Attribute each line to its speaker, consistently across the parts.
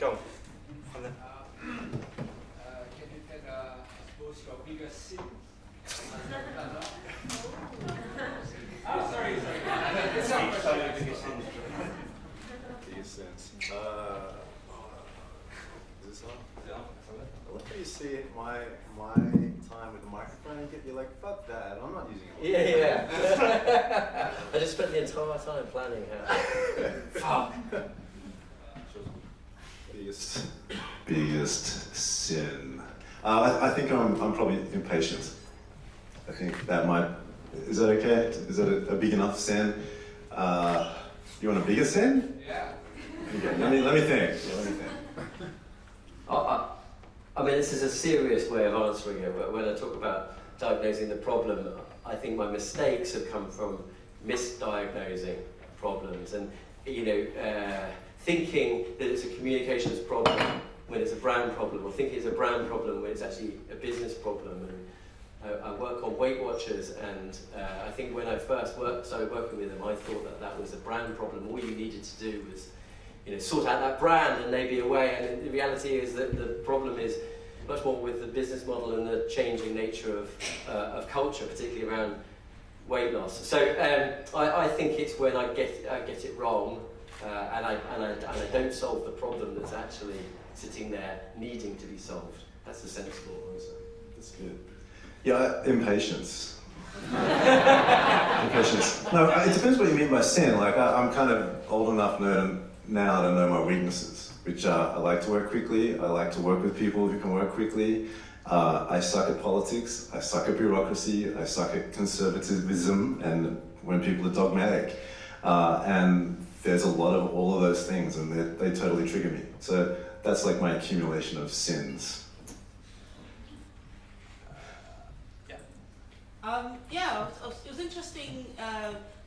Speaker 1: Go on. And then.
Speaker 2: Can you tell, I suppose, your biggest sin? Oh, sorry. It's not
Speaker 1: biggest sin.
Speaker 3: Biggest sins. Is this on?
Speaker 1: Yeah.
Speaker 3: I love how you see my time with the microphone and you're like, fuck that, I'm not using it.
Speaker 4: Yeah. I just spent the entire time planning how. Fuck.
Speaker 3: Biggest sin. I think I'm probably impatient. I think that might. Is that okay? Is that a big enough sin? You want a bigger sin?
Speaker 2: Yeah.
Speaker 3: Okay. Let me think. Yeah, let me think.
Speaker 4: I mean, this is a serious way of answering it, but when I talk about diagnosing the problem, I think my mistakes have come from misdiagnosing problems and, thinking that it's a communications problem when it's a brand problem, or thinking it's a brand problem when it's actually a business problem. And I work on Weight Watchers, and I think when I first started working with them, I thought that was a brand problem. All you needed to do was sort out that brand and they'd be away. And the reality is that the problem is much more with the business model and the changing nature of culture, particularly around weight loss. So I think it's when I get it wrong and I don't solve the problem that's actually sitting there needing to be solved. That's a sensible answer.
Speaker 3: That's good. Yeah, impatience. Impatience. No, it depends what you mean by sin. Like I'm kind of old enough now to know my weaknesses, which I like to work quickly. I like to work with people who can work quickly. I suck at politics. I suck at bureaucracy. I suck at conservatism and when people are dogmatic. And there's a lot of all of those things, and they totally trigger me. So that's like my accumulation of sins.
Speaker 5: It was interesting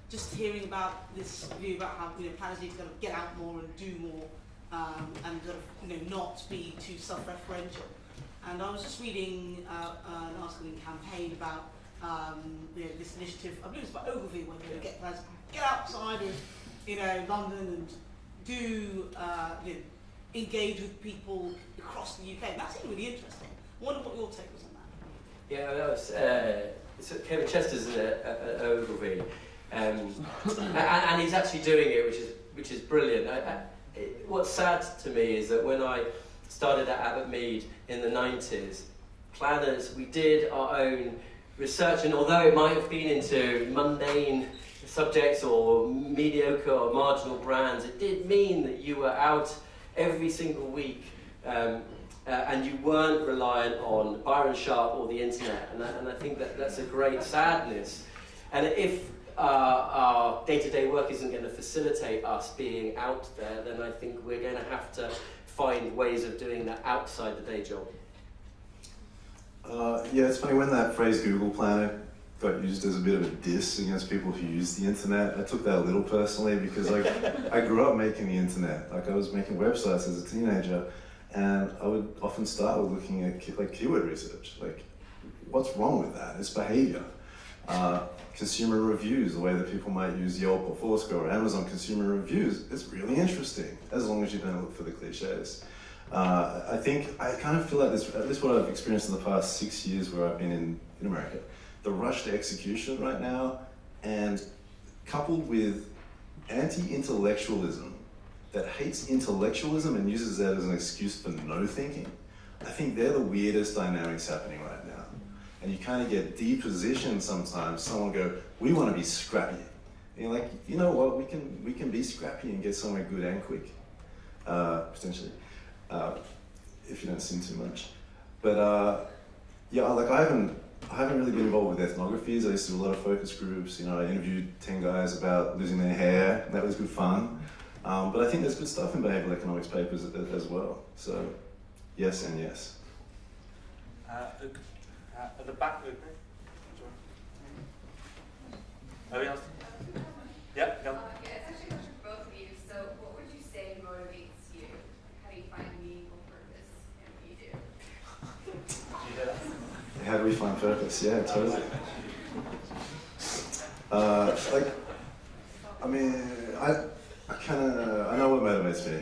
Speaker 5: just hearing about this view about how planners need to kind of get out more and do more, and sort of not be too self-referential. And I was just reading an article in Campaign about this initiative. I believe it's by Ogilvy, where they get planners get outside of London and do engage with people across the UK. And that seemed really interesting. I wonder what your take was on that.
Speaker 4: Yeah, that was Kevin Chester's at Ogilvy, and he's actually doing it, which is brilliant. What's sad to me is that when I started at Abbott Mead in the 90s, planners, we did our own research, and although it might have been into mundane subjects or mediocre or marginal brands, it did mean that you were out every single week. And you weren't reliant on Byron Sharp or the internet, and I think that's a great sadness. And if our day-to-day work isn't going to facilitate us being out there, then I think we're going to have to find ways of doing that outside the day job.
Speaker 3: Yeah, it's funny when that phrase Google Planner got used as a bit of a diss against people who use the internet. I took that a little personally because I grew up making the internet. Like I was making websites as a teenager. And I would often start with looking at keyword research, like what's wrong with that? It's behavior. Consumer reviews, the way that people might use Yelp or Foursquare or Amazon consumer reviews, it's really interesting, as long as you don't look for the cliches. I think, I kind of feel like this, at least what I've experienced in the past 6 years where I've been in America, the rush to execution right now, and coupled with anti-intellectualism, that hates intellectualism and uses that as an excuse for no thinking, I think they're the weirdest dynamics happening right now. And you kind of get depositioned sometimes. Someone go, we want to be scrappy. And you're like, you know what, we can be scrappy and get somewhere good and quick, potentially, if you don't sin too much. But yeah, like I haven't really been involved with ethnographies. I used to do a lot of focus groups. I interviewed 10 guys about losing their hair, and that was good fun. But I think there's good stuff in behavioral economics papers as well. So, yes and yes.
Speaker 1: At the back, Luke. Anybody else? Yeah, go.
Speaker 6: Yeah, it's actually a question for both of you. So, what would you say motivates you? How do you find meaningful purpose in what you do?
Speaker 1: Did you hear that?
Speaker 3: How do we find purpose? Yeah, totally. I know what motivates me.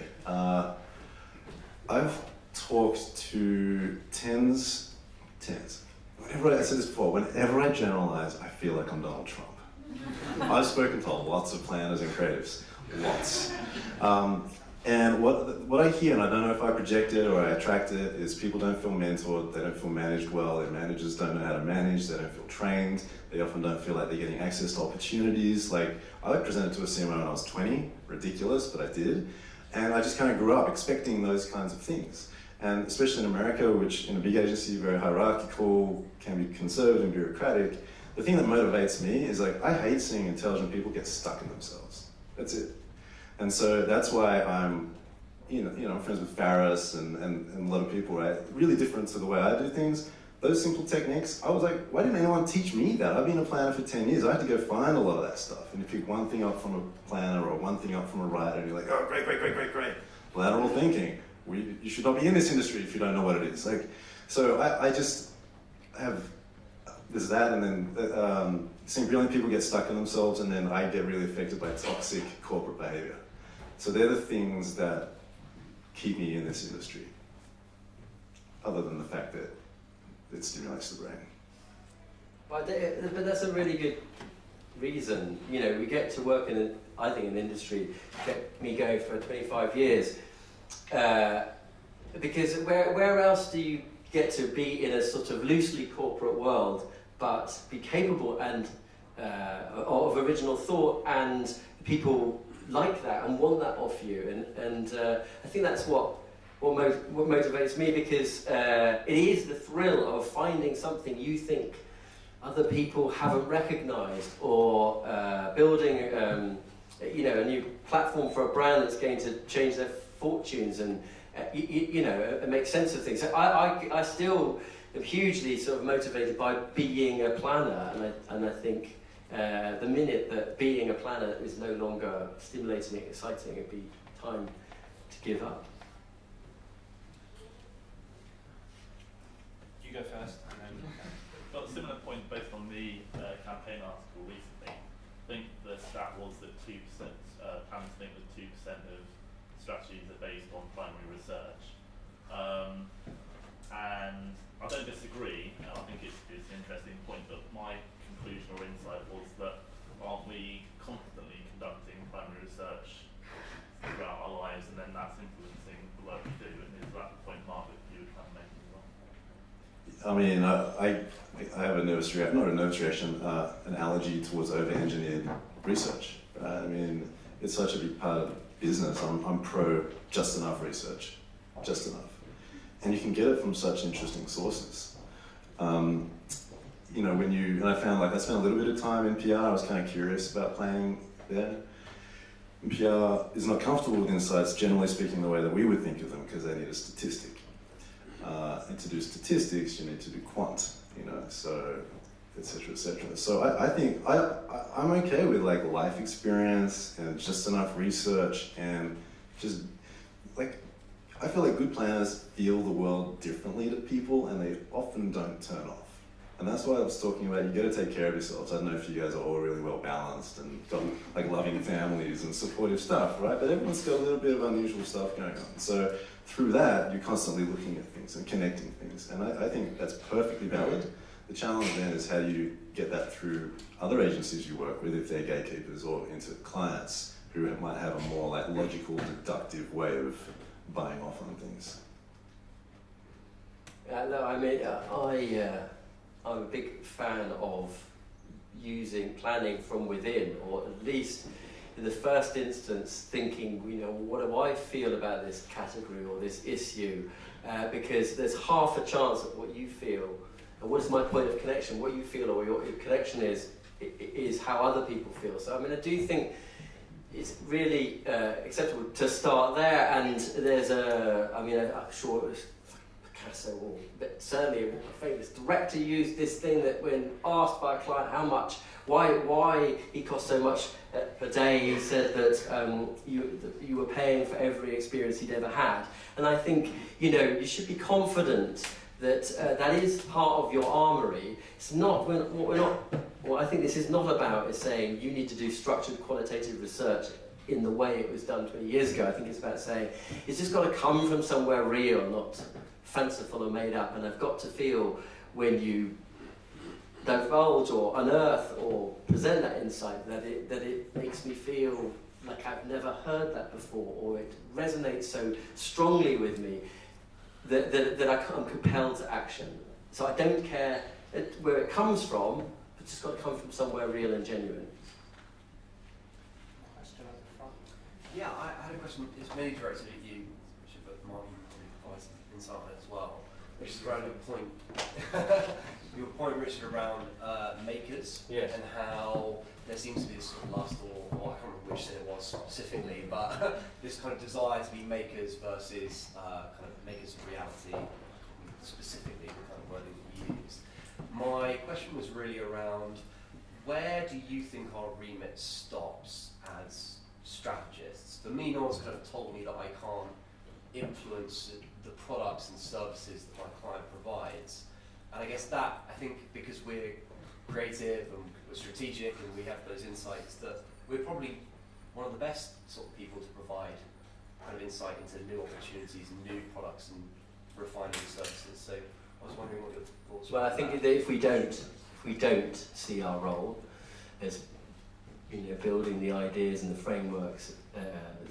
Speaker 3: I've talked to tens. Whenever I said this before, whenever I generalize, I feel like I'm Donald Trump. I've spoken to lots of planners and creatives, lots. And what I hear, and I don't know if I project it or I attract it, is people don't feel mentored, they don't feel managed well, their managers don't know how to manage, they don't feel trained, they often don't feel like they're getting access to opportunities. Like, I presented to a CMO when I was 20, ridiculous, but I did. And I just kind of grew up expecting those kinds of things. And especially in America, which in a big agency, very hierarchical, can be conservative and bureaucratic, the thing that motivates me is like, I hate seeing intelligent people get stuck in themselves. That's it. And so that's why I'm, I'm friends with Faris and a lot of people, right? Really different to the way I do things. Those simple techniques, I was like, why didn't anyone teach me that? I've been a planner for 10 years. I had to go find a lot of that stuff. And you pick one thing up from a planner or one thing up from a writer, and you're like, oh, great. Lateral thinking. You should not be in this industry if you don't know what it is. Like, so I just have, there's that, and then seeing brilliant people get stuck in themselves, and then I get really affected by toxic corporate behavior. So they're the things that keep me in this industry, other than the fact that it stimulates the brain.
Speaker 4: But that's a really good reason. We get to work in, I think, an industry, kept me going for 25 years. Because where else do you get to be in a sort of loosely corporate world, but be capable and of original thought, and people like that and want that off you, and I think that's what motivates me, because it is the thrill of finding something you think other people haven't recognised, or building a new platform for a brand that's going to change their fortunes and make sense of things. So I still am hugely sort of motivated by being a planner, and I think the minute that being a planner is no longer stimulating and exciting, it'd be time to give up.
Speaker 1: You go first, and then.
Speaker 7: Got a similar point based on the campaign article recently. I think the stat was that 2%, planners think that 2% of strategies are based on primary research. And I don't disagree, and I think it's an interesting point, but my conclusion or insight was that aren't we constantly conducting primary research throughout our lives, and then that's influencing the work we do, and is that the point, Mark, that you would kind of make as well?
Speaker 3: I mean, I have a nervous reaction, not a nervous reaction, an allergy towards over-engineered research. I mean, it's such a big part of the business. I'm pro just enough research, just enough. And you can get it from such interesting sources. And I found, I spent a little bit of time in PR. I was kind of curious about planning there. And PR is not comfortable with insights, generally speaking, the way that we would think of them, because they need a statistic. And to do statistics, you need to do quant, so et cetera, et cetera. So I think I'm okay with life experience and just enough research, and just I feel like good planners feel the world differently to people, and they often don't turn off. And that's why I was talking about, you got to take care of yourselves. I don't know if you guys are all really well balanced and got loving families and supportive stuff, right? But everyone's got a little bit of unusual stuff going on. So through that, you're constantly looking at things and connecting things. And I think that's perfectly valid. The challenge then is how do you get that through other agencies you work with, if they're gatekeepers, or into clients who might have a more logical, deductive way of buying off on things.
Speaker 4: No, I mean, I'm a big fan of using planning from within, or at least in the first instance thinking, what do I feel about this category or this issue? Because there's half a chance of what you feel, and what is my point of connection? What you feel or your connection is how other people feel. So I mean, I do think it's really acceptable to start there, and there's I'm sure it was Picasso, but certainly a famous director used this thing that when asked by a client how much, why he cost so much per day, he said that you were paying for every experience he'd ever had. And I think, you should be confident that that is part of your armoury. It's not, what I think this is not about is saying you need to do structured qualitative research in the way it was done 20 years ago. I think it's about saying it's just got to come from somewhere real, not fanciful or made up. And I've got to feel when you divulge or unearth or present that insight that it makes me feel like I've never heard that before, or it resonates so strongly with me that I'm compelled to action. So I don't care where it comes from, it's just got to come from somewhere real and genuine.
Speaker 2: Question at the front.
Speaker 8: Yeah, I had a question. It's mainly directed at you, Richard, but Martin probably provides some insight on it as well. Which is around your point, your point, Richard, around makers,
Speaker 4: Yes.
Speaker 8: and how there seems to be this sort of lust, or I can't remember which sin it was specifically, but this kind of desire to be makers versus kind of makers of reality. I can't remember specifically the kind of wording that you used. My question was really around, where do you think our remit stops as strategists? For me, no one's kind of told me that I can't influence the products and services that my client provides. And I guess that, I think because we're creative and we're strategic and we have those insights, that we're probably one of the best sort of people to provide kind of insight into new opportunities and new products and refining services. So I was wondering what your thoughts were.
Speaker 4: Well, I think that if we don't see our role as building the ideas and the frameworks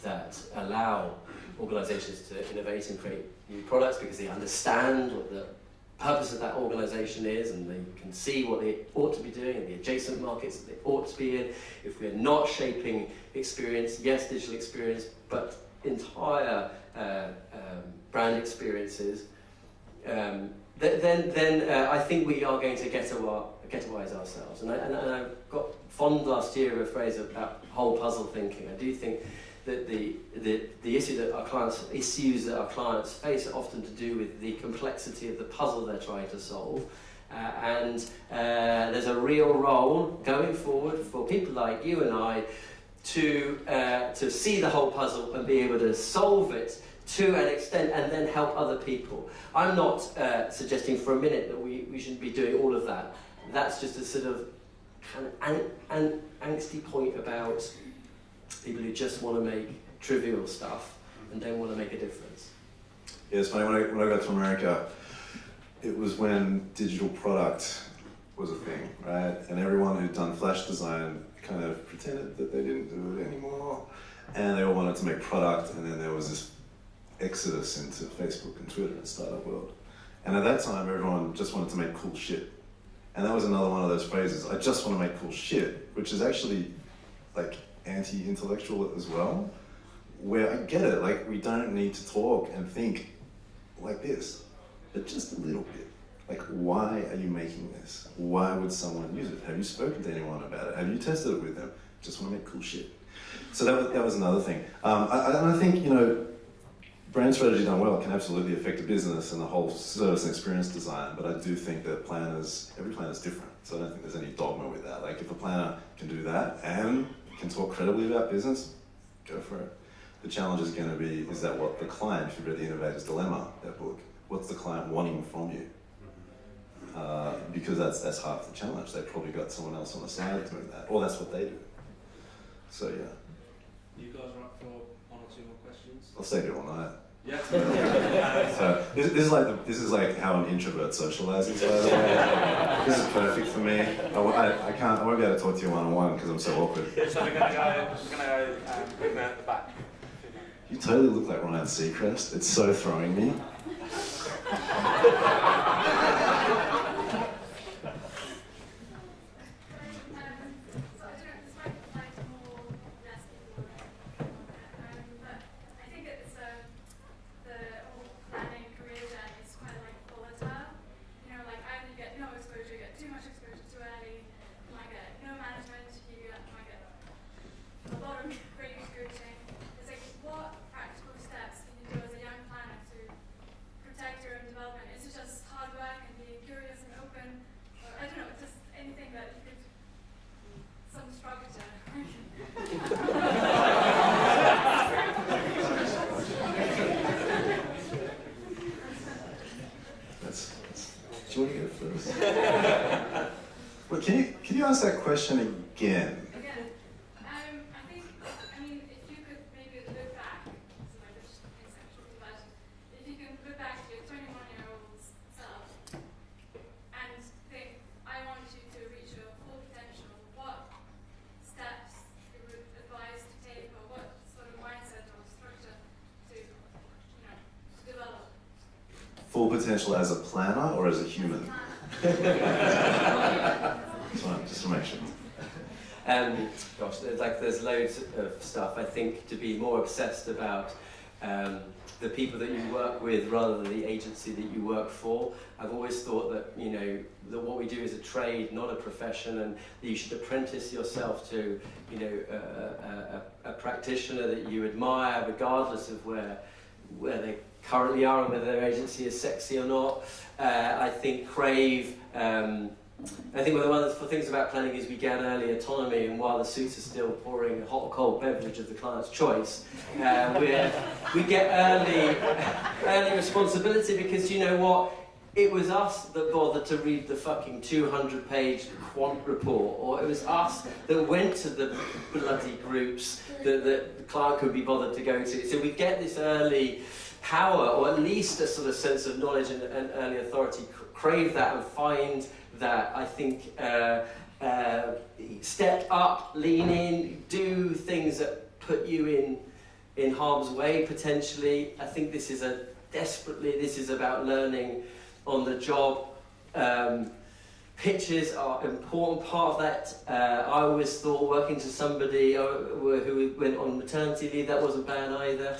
Speaker 4: that allow organisations to innovate and create new products because they understand what the purpose of that organisation is and they can see what they ought to be doing in the adjacent markets that they ought to be in. If we're not shaping experience, yes, digital experience, but entire brand experiences, then I think we are going to ghettoise ourselves. And I got fond last year of a phrase about whole puzzle thinking. I do think that the issues that our clients face are often to do with the complexity of the puzzle they're trying to solve. And there's a real role going forward for people like you and I to see the whole puzzle and be able to solve it to an extent and then help other people. I'm not suggesting for a minute that we shouldn't be doing all of that. That's just a sort of kind of an angsty point about people who just want to make trivial stuff and don't want to make a difference.
Speaker 3: Yeah, it's funny, when I got to America, it was when digital product was a thing, right? And everyone who'd done flash design kind of pretended that they didn't do it anymore. And they all wanted to make product, and then there was this exodus into Facebook and Twitter and startup world. And at that time, everyone just wanted to make cool shit. And that was another one of those phrases, I just want to make cool shit, which is actually like anti-intellectual as well, where I get it, like we don't need to talk and think like this, but just a little bit. Like, why are you making this? Why would someone use it? Have you spoken to anyone about it? Have you tested it with them? Just want to make cool shit. So that was another thing. And I think, brand strategy done well can absolutely affect a business and the whole service and experience design, but I do think that every planner is different. So I don't think there's any dogma with that. Like if a planner can do that and can talk credibly about business, go for it. The challenge is going to be, is that what the client, if you read The Innovator's Dilemma, that book, what's the client wanting from you? Because that's half the challenge. They've probably got someone else on the side doing that, or that's what they do. So yeah.
Speaker 1: You guys are up for one or two more questions?
Speaker 3: I'll stay here all night.
Speaker 1: Yeah.
Speaker 3: So this is like how an introvert socializes, by the way. This is perfect for me. I won't be able to talk to you one-on-one because I'm so awkward.
Speaker 1: So we're gonna go bring them at the back.
Speaker 3: You totally look like Ryan Seacrest. It's so throwing me. Do you want to go first? Well, can you ask that question again?
Speaker 6: Again, I think, if
Speaker 3: potential as a planner or as a human? Just to make sure.
Speaker 4: Gosh, there's loads of stuff. I think to be more obsessed about the people that you work with rather than the agency that you work for. I've always thought that, you know, that what we do is a trade, not a profession, and that you should apprentice yourself to, you know, a practitioner that you admire, regardless of where they currently are and whether their agency is sexy or not. I think crave. I think one of the things about planning is we get early autonomy, and while the suits are still pouring a hot or cold beverage of the client's choice, we get early responsibility, because you know what? It was us that bothered to read the fucking 200-page quant report, or it was us that went to the bloody groups that the client could be bothered to go to. So we get this early power, or at least a sort of sense of knowledge and early authority, crave that and find that. I think step up, lean in, do things that put you in harm's way potentially. I think this is about learning on the job. Pitches are an important part of that. I always thought working to somebody who went on maternity leave, that wasn't bad either.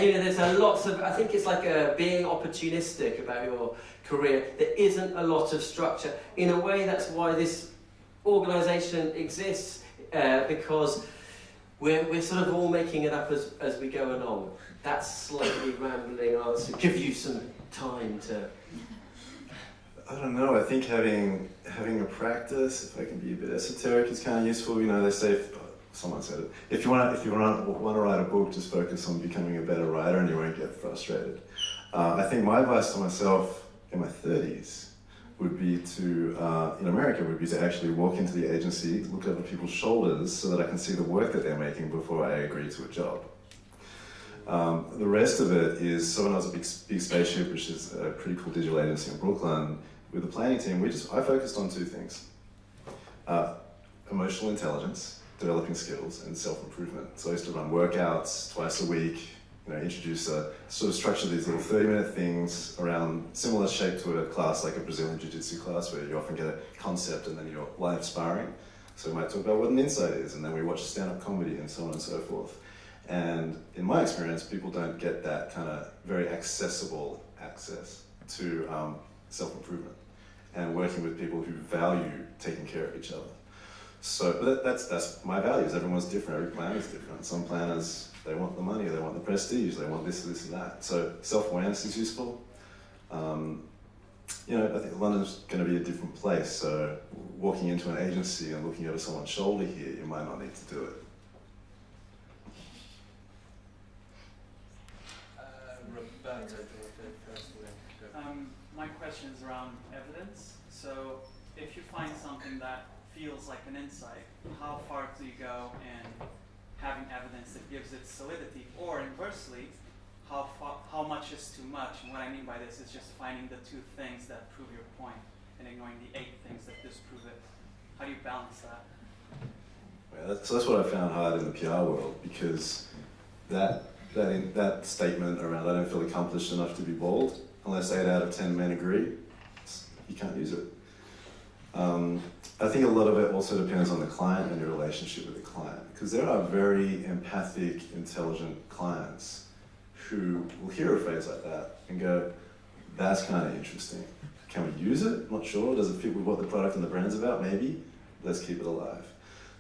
Speaker 4: You know, there's lots of, I think it's like being opportunistic about your career. There isn't a lot of structure. In a way, that's why this organisation exists, because we're sort of all making it up as we go along. That's slightly rambling answer. Give you some time to...
Speaker 3: I don't know. I think having a practice, if I can be a bit esoteric, is kind of useful. You know, they say, someone said it, if you want to write a book, just focus on becoming a better writer, and you won't get frustrated. I think my advice to myself in my 30s would be in America, would be to actually walk into the agency, look over people's shoulders, so that I can see the work that they're making before I agree to a job. The rest of it is, someone has a big spaceship, which is a pretty cool digital agency in Brooklyn. With the planning team, I focused on two things: emotional intelligence, developing skills, and self-improvement. So I used to run workouts twice a week, you know, sort of structure these little 30-minute things around similar shape to a class like a Brazilian Jiu-Jitsu class, where you often get a concept and then you're live sparring. So we might talk about what an insight is, and then we watch stand-up comedy and so on and so forth. And in my experience, people don't get that kind of very accessible access to self-improvement and working with people who value taking care of each other. So but that's my values. Everyone's different. Every planner is different. Some planners, they want the money, they want the prestige, they want this, and that. So self-awareness is useful. You know, I think London's going to be a different place. So walking into an agency and looking over someone's shoulder here, you might not need to do it.
Speaker 8: Roberto,
Speaker 9: my question is around evidence. So if you find something that feels like an insight, how far do you go in having evidence that gives it solidity? Or inversely, how much is too much? And what I mean by this is just finding the two things that prove your point and ignoring the 8 things that disprove it. How do you balance that?
Speaker 3: Yeah, so that's what I found hard in the PR world, because that statement around "I don't feel accomplished enough to be bold," unless 8 out of 10 men agree, you can't use it. I think a lot of it also depends on the client and your relationship with the client, because there are very empathic, intelligent clients who will hear a phrase like that and go, "That's kind of interesting. Can we use it? Not sure. Does it fit with what the product and the brand's about? Maybe. Let's keep it alive."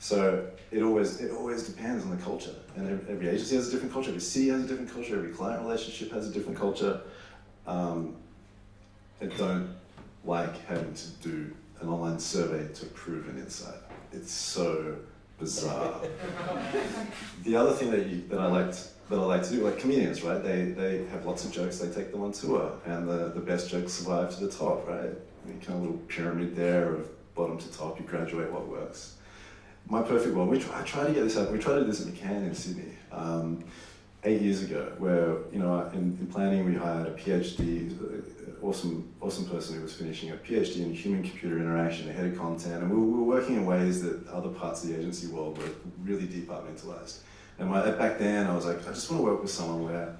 Speaker 3: So it always depends on the culture, and every agency has a different culture, every city has a different culture, every client relationship has a different culture. I don't like having to do an online survey to prove an insight. It's so bizarre. The other thing that I like to do, like comedians, right? They have lots of jokes, they take them on tour, and the best jokes survive to the top, right? You kind of little pyramid there of bottom to top, you graduate what works. My perfect world, I try to get this out. We tried to do this at McCann in Sydney 8 years ago, where, you know, in planning we hired a PhD, awesome person who was finishing a PhD in human-computer interaction, a head of content, and we were working in ways that other parts of the agency world were really departmentalized. And back then I was like, I just want to work with someone where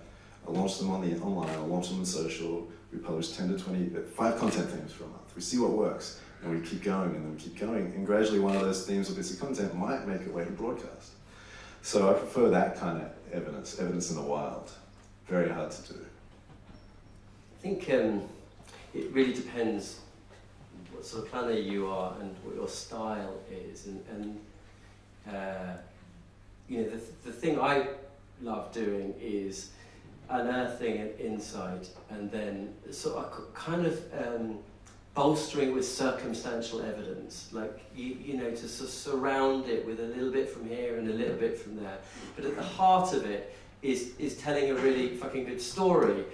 Speaker 3: I launch them online, I launch them on social, We publish 10 to 20, 5 content themes for a month. We see what works, and we keep going, and then we keep going, and gradually one of those themes or bits of content might make its way to broadcast. So I prefer that kind of evidence in the wild. Very hard to do.
Speaker 4: I think it really depends what sort of planner you are and what your style is, and you know, the thing I love doing is unearthing an insight and then sort of kind of bolstering with circumstantial evidence, like you know, to sort of surround it with a little bit from here and a little bit from there. But at the heart of it is telling a really fucking good story,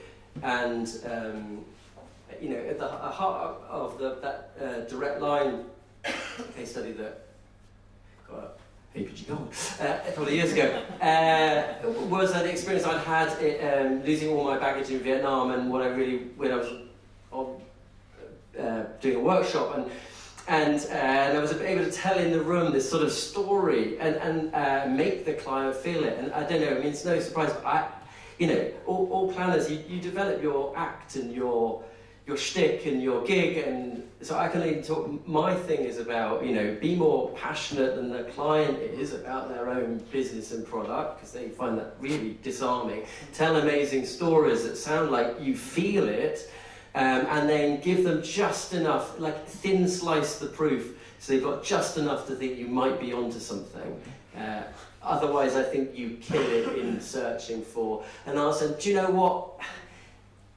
Speaker 4: and you know, at the heart of that direct line case study that got APG Gold a couple of years ago was an experience I'd had losing all my baggage in Vietnam, and when I was on, doing a workshop, and I was able to tell in the room this sort of story and make the client feel it. And I don't know, I mean, it's no surprise, but you know, all planners, you develop your act and your shtick and your gig, and so I can only talk. My thing is about, you know, be more passionate than the client is about their own business and product, because they find that really disarming. Tell amazing stories that sound like you feel it, and then give them just enough, like thin slice the proof, so they've got just enough to think you might be onto something. Otherwise, I think you kill it in searching for an answer. And do you know what?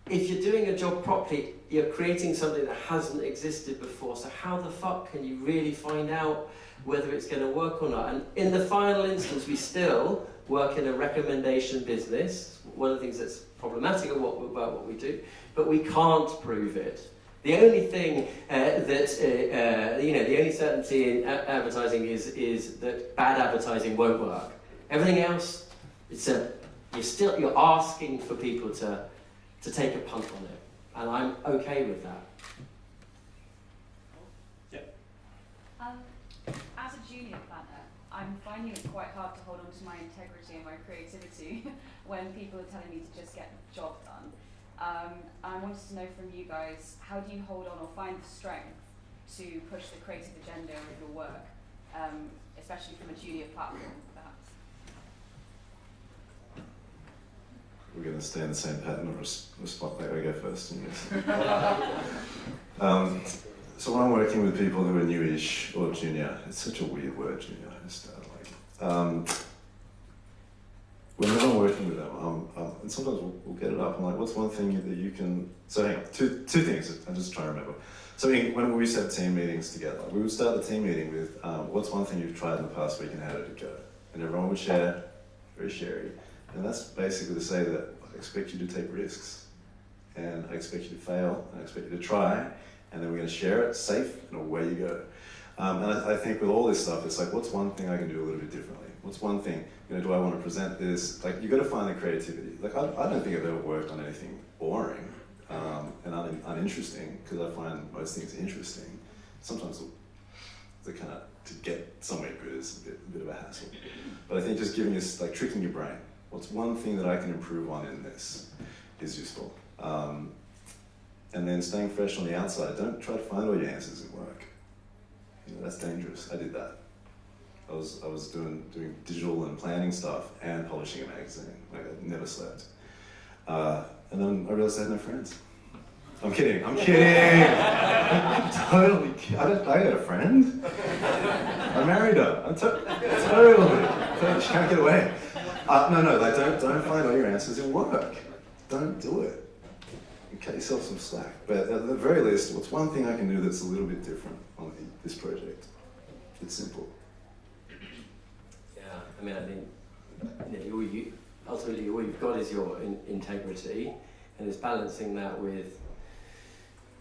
Speaker 4: If you're doing a job properly, you're creating something that hasn't existed before, so how the fuck can you really find out whether it's going to work or not? And in the final instance, we still work in a recommendation business. One of the things that's problematic about what we do, but we can't prove it. The only thing you know, the only certainty in advertising is that bad advertising won't work. Everything else, you're asking for people to take a punt on it, and I'm okay with that.
Speaker 10: As a junior planner, I'm finding it quite hard to hold on to my integrity and my creativity when people are telling me to just get the job done. I wanted to know from you guys, how do you hold on or find the strength to push the creative agenda of your work, especially from a junior platform, perhaps?
Speaker 3: We're going to stay in the same pattern or respond like I go first. So when I'm working with people who are newish or junior, it's such a weird word, junior. I just don't like it. Whenever I'm working with them, and sometimes we'll get it up. I'm like, what's one thing that you can? So hang on, two things. I'm just trying to remember. So when we used to have team meetings together, we would start the team meeting with, what's one thing you've tried in the past week and how did it go? And everyone would share, very sharey. And that's basically to say that I expect you to take risks, and I expect you to fail, and I expect you to try, and then we're going to share it safe, and away you go. And I think with all this stuff, it's like, what's one thing I can do a little bit differently? What's one thing, you know, do I want to present this? Like, you've got to find the creativity. Like, I don't think I've ever worked on anything boring and uninteresting, because I find most things interesting. Sometimes the kind of, to get somewhere good is a bit of a hassle. But I think just giving us, like, tricking your brain. What's one thing that I can improve on in this is useful. And then staying fresh on the outside. Don't try to find all your answers in work. You know, that's dangerous. I did that. I was doing digital and planning stuff and publishing a magazine. Like, I never slept. And then I realized I had no friends. I'm kidding. I'm totally kidding. I got a friend. I married her. I'm totally. She can't get away. No, like, don't find all your answers in work. Don't do it. You cut yourself some slack. But at the very least, what's one thing I can do that's a little bit different on this project? It's simple.
Speaker 4: Yeah, I mean, I think ultimately all you've got is your integrity, and it's balancing that with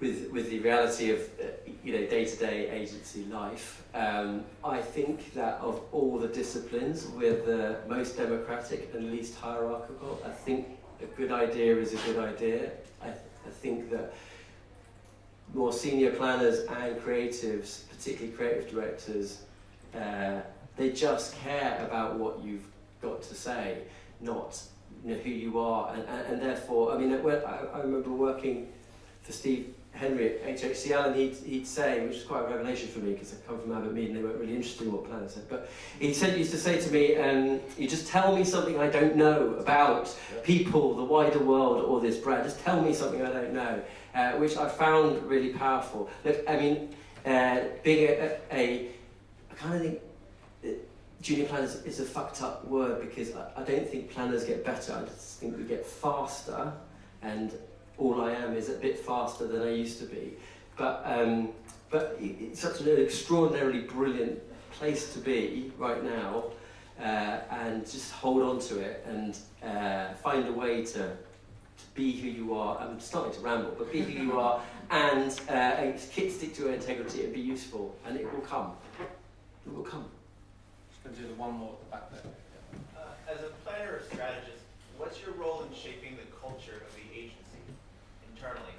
Speaker 4: the reality of day-to-day agency life. I think that of all the disciplines, we're the most democratic and least hierarchical. I think a good idea is a good idea. I think that more senior planners and creatives, particularly creative directors, they just care about what you've got to say, not who you are. And therefore, I mean, I remember working for Steve Henry at HHCL, and he'd say, which is quite a revelation for me because I come from Abermead and they weren't really interested in what planners said, but he used to say to me, you just tell me something I don't know about people, the wider world, or this brand. Just tell me something I don't know, which I found really powerful. Look, I mean, being I kind of think junior planners is a fucked up word because I don't think planners get better. I just think we get faster, and all I am is a bit faster than I used to be. But it's such an extraordinarily brilliant place to be right now, and just hold on to it and find a way to be who you are. I'm starting to ramble, but be who you are and stick to your integrity and be useful, and it will come. It will come.
Speaker 1: Just going to do the one more at the back there.
Speaker 11: As a planner or strategist, what's your role in shaping the culture of the agency internally?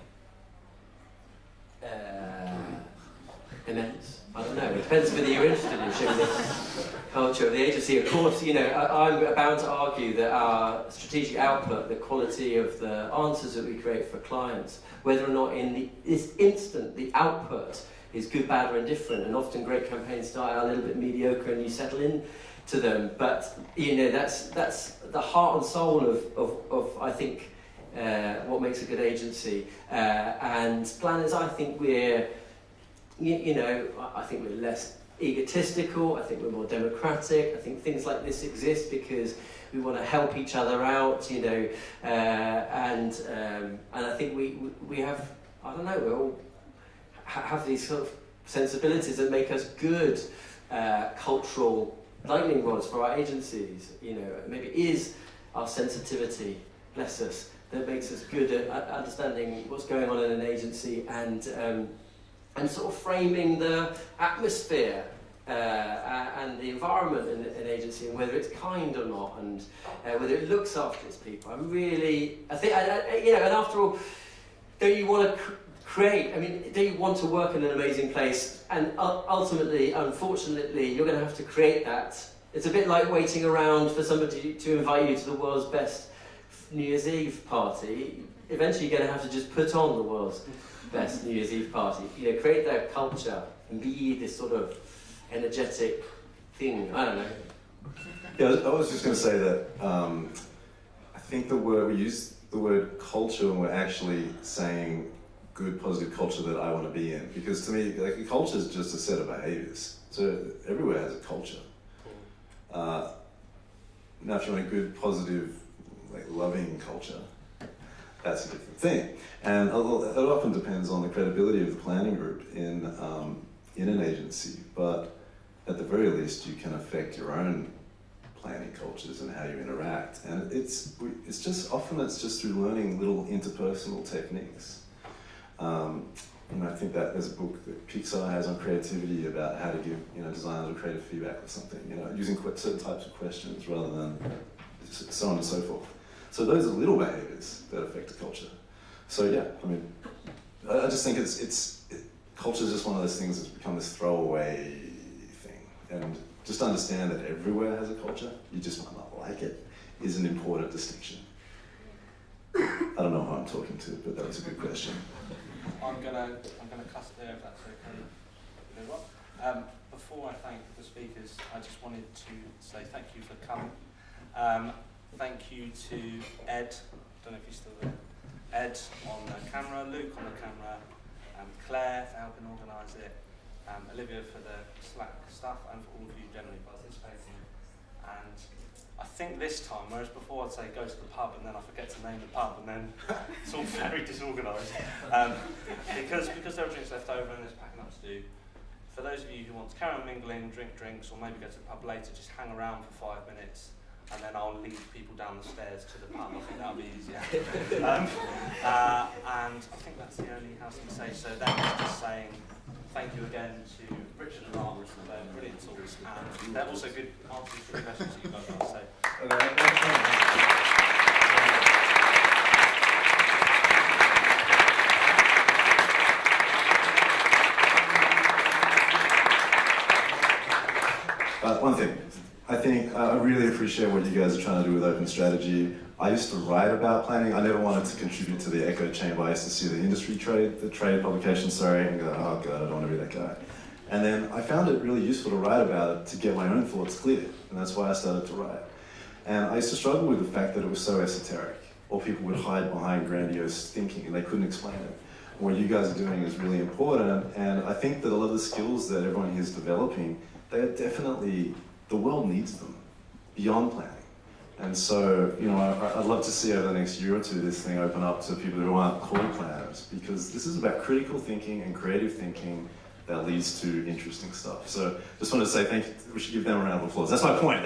Speaker 4: Immense. I don't know. It depends whether you're interested in shaping the culture of the agency. Of course, you know, I'm bound to argue that our strategic output, the quality of the answers that we create for clients, whether or not in this instant the output is good, bad, or indifferent, and often great campaigns start out a little bit mediocre and you settle in to them. But you know, that's the heart and soul of I think what makes a good agency. And planners, I think we're I think we're less egotistical. I think we're more democratic. I think things like this exist because we want to help each other out. You know, and I think we have, I don't know, we all have these sort of sensibilities that make us good cultural lightning rods for our agencies. You know, maybe it is our sensitivity, bless us, that makes us good at understanding what's going on in an agency and sort of framing the atmosphere and the environment in an agency, and whether it's kind or not, and whether it looks after its people. I think, and after all, don't you want to create? I mean, don't you want to work in an amazing place? And ultimately, unfortunately, you're going to have to create that. It's a bit like waiting around for somebody to invite you to the world's best New Year's Eve party. Eventually, you're going to have to just put on the world's best New Year's Eve party. You know, create that culture and be this sort of energetic thing. I don't know.
Speaker 3: Yeah, I was just going to say that I think we use the word culture when we're actually saying good, positive culture that I want to be in. Because to me, like, a culture is just a set of behaviours. So everywhere has a culture. Now, if you want a good, positive, like, loving culture, that's a different thing. And it often depends on the credibility of the planning group in an agency. But at the very least, you can affect your own planning cultures and how you interact. And it's just through learning little interpersonal techniques. I think that there's a book that Pixar has on creativity about how to give designers or creative feedback or something. Using certain types of questions rather than so on and so forth. So those are little behaviours that affect a culture. So yeah, I mean, I just think culture is just one of those things that's become this throwaway thing. And just understand that everywhere has a culture, you just might not like it, is an important distinction. I don't know who I'm talking to, but that was a good question.
Speaker 1: I'm gonna cut there if that's okay. Very well. Before I thank the speakers, I just wanted to say thank you for coming. Thank you to Ed, don't know if he's still there, Ed on the camera, Luke on the camera, Claire for helping organise it, Olivia for the Slack stuff, and for all of you generally participating. And I think this time, whereas before I'd say go to the pub and then I forget to name the pub and then it's all very disorganised, because there are drinks left over and there's packing up to do. For those of you who want to carry on mingling, drink drinks, or maybe go to the pub later, just hang around for 5 minutes. And then I'll lead people down the stairs to the pub. I think that'll be easier. And I think that's the only house I can say. So then just saying thank you again to Richard and Mark for their brilliant talks. And they're also good answers to the questions that you guys asked. So.
Speaker 3: One thing. I think I really appreciate what you guys are trying to do with open strategy. I used to write about planning. I never wanted to contribute to the echo chamber. I used to see the trade publication, and go, oh God, I don't want to be that guy. And then I found it really useful to write about it to get my own thoughts clear. And that's why I started to write. And I used to struggle with the fact that it was so esoteric, or people would hide behind grandiose thinking and they couldn't explain it. What you guys are doing is really important, and I think that a lot of the skills that everyone here is developing, they are definitely, the world needs them, beyond planning. And so, you know, I'd love to see over the next year or two this thing open up to people who aren't called planners, because this is about critical thinking and creative thinking that leads to interesting stuff. So just wanted to say thank you. We should give them a round of applause. That's my point.